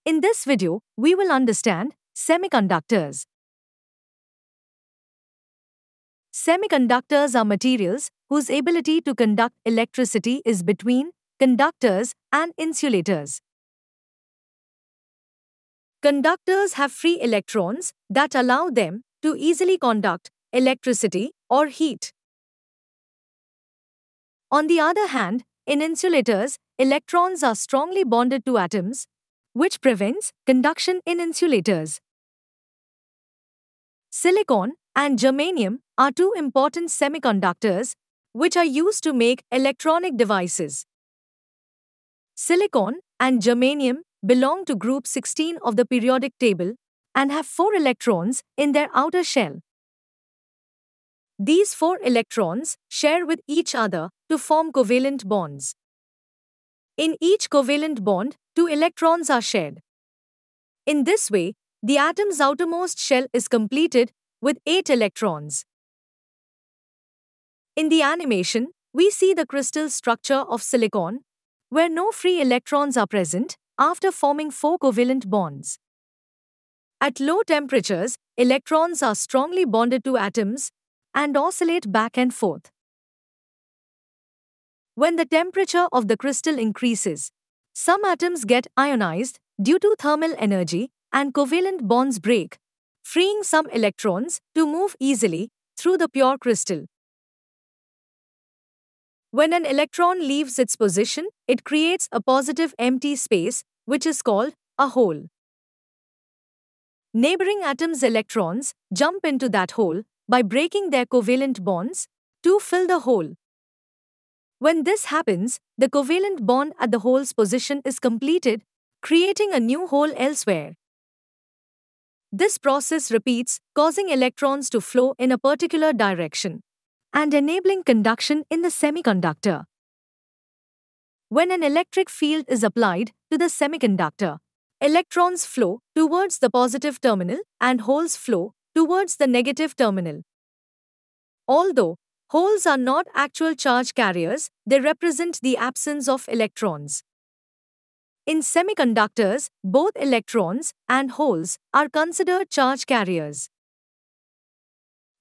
In this video, we will understand semiconductors. Semiconductors are materials whose ability to conduct electricity is between conductors and insulators. Conductors have free electrons that allow them to easily conduct electricity or heat. On the other hand, in insulators, electrons are strongly bonded to atoms, which prevents conduction in insulators. Silicon and germanium are two important semiconductors which are used to make electronic devices. Silicon and germanium belong to group 16 of the periodic table and have 4 electrons in their outer shell. These 4 electrons share with each other to form covalent bonds. In each covalent bond, 2 electrons are shared. In this way, the atom's outermost shell is completed with 8 electrons. In the animation, we see the crystal structure of silicon, where no free electrons are present after forming 4 covalent bonds. At low temperatures, electrons are strongly bonded to atoms and oscillate back and forth. When the temperature of the crystal increases, some atoms get ionized due to thermal energy and covalent bonds break, freeing some electrons to move easily through the pure crystal. When an electron leaves its position, it creates a positive empty space, which is called a hole. Neighboring atoms' electrons jump into that hole by breaking their covalent bonds to fill the hole. When this happens, the covalent bond at the hole's position is completed, creating a new hole elsewhere. This process repeats, causing electrons to flow in a particular direction and enabling conduction in the semiconductor. When an electric field is applied to the semiconductor, electrons flow towards the positive terminal and holes flow towards the negative terminal. Although holes are not actual charge carriers, they represent the absence of electrons. In semiconductors, both electrons and holes are considered charge carriers.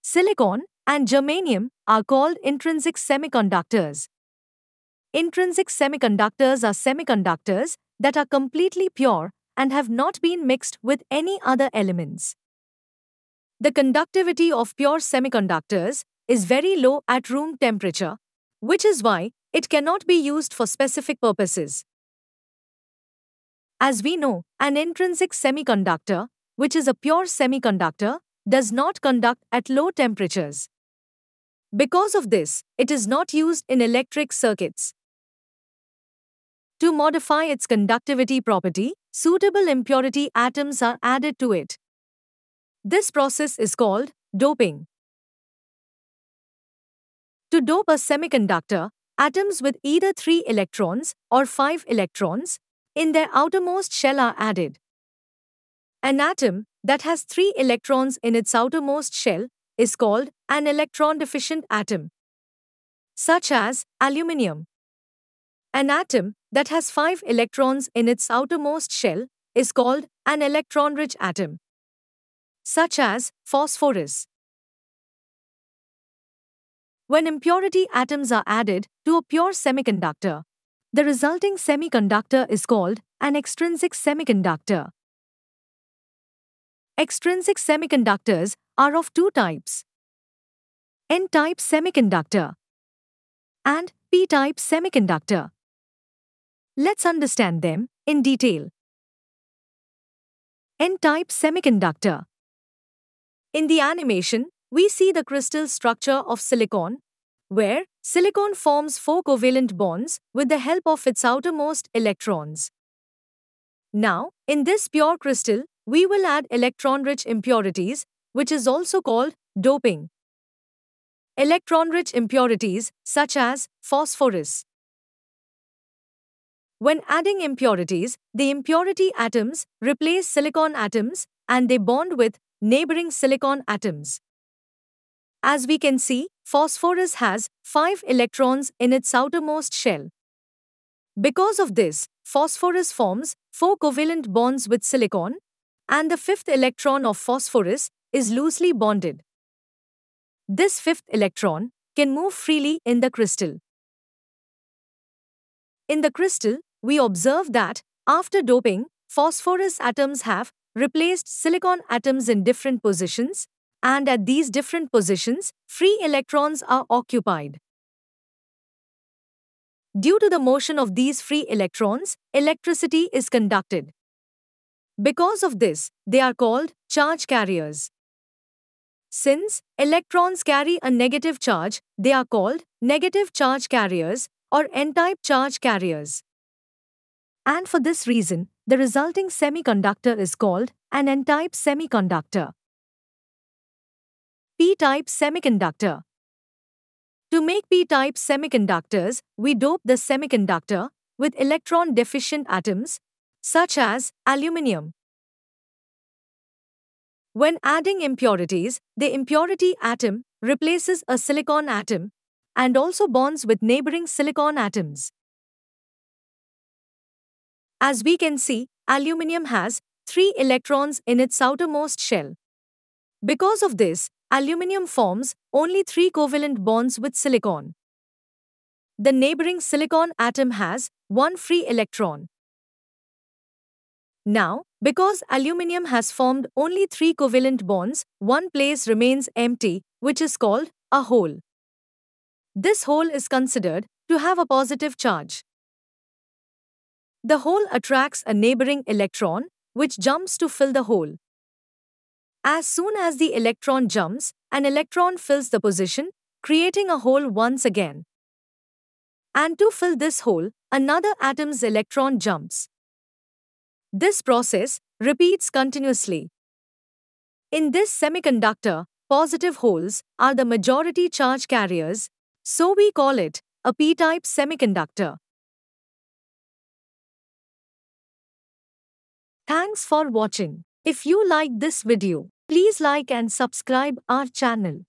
Silicon and germanium are called intrinsic semiconductors. Intrinsic semiconductors are semiconductors that are completely pure and have not been mixed with any other elements. The conductivity of pure semiconductors is very low at room temperature, which is why it cannot be used for specific purposes. As we know, an intrinsic semiconductor, which is a pure semiconductor, does not conduct at low temperatures. Because of this, it is not used in electric circuits. To modify its conductivity property, suitable impurity atoms are added to it. This process is called doping. To dope a semiconductor, atoms with either 3 electrons or 5 electrons in their outermost shell are added. An atom that has 3 electrons in its outermost shell is called an electron-deficient atom, such as aluminium. An atom that has 5 electrons in its outermost shell is called an electron-rich atom, such as phosphorus. When impurity atoms are added to a pure semiconductor, the resulting semiconductor is called an extrinsic semiconductor. Extrinsic semiconductors are of 2 types: N-type semiconductor and P-type semiconductor. Let's understand them in detail. N-type semiconductor. In the animation, we see the crystal structure of silicon, where silicon forms 4 covalent bonds with the help of its outermost electrons. Now, in this pure crystal, we will add electron-rich impurities, which is also called doping. Electron-rich impurities such as phosphorus. When adding impurities, the impurity atoms replace silicon atoms and they bond with neighboring silicon atoms. As we can see, phosphorus has 5 electrons in its outermost shell. Because of this, phosphorus forms 4 covalent bonds with silicon, and the fifth electron of phosphorus is loosely bonded. This fifth electron can move freely in the crystal. In the crystal, we observe that, after doping, phosphorus atoms have replaced silicon atoms in different positions, and at these different positions, free electrons are occupied. Due to the motion of these free electrons, electricity is conducted. Because of this, they are called charge carriers. Since electrons carry a negative charge, they are called negative charge carriers or n-type charge carriers. And for this reason, the resulting semiconductor is called an n-type semiconductor. P-type semiconductor. To make p-type semiconductors, we dope the semiconductor with electron-deficient atoms, such as aluminium. When adding impurities, the impurity atom replaces a silicon atom and also bonds with neighboring silicon atoms. As we can see, aluminium has 3 electrons in its outermost shell. Because of this, aluminium forms only 3 covalent bonds with silicon. The neighboring silicon atom has 1 free electron. Now, because aluminium has formed only 3 covalent bonds, one place remains empty, which is called a hole. This hole is considered to have a positive charge. The hole attracts a neighboring electron, which jumps to fill the hole. As soon as the electron jumps, an electron fills the position, creating a hole once again. And to fill this hole, another atom's electron jumps. This process repeats continuously. In this semiconductor, positive holes are the majority charge carriers, so we call it a p-type semiconductor. Thanks for watching. If you liked this video, please like and subscribe our channel.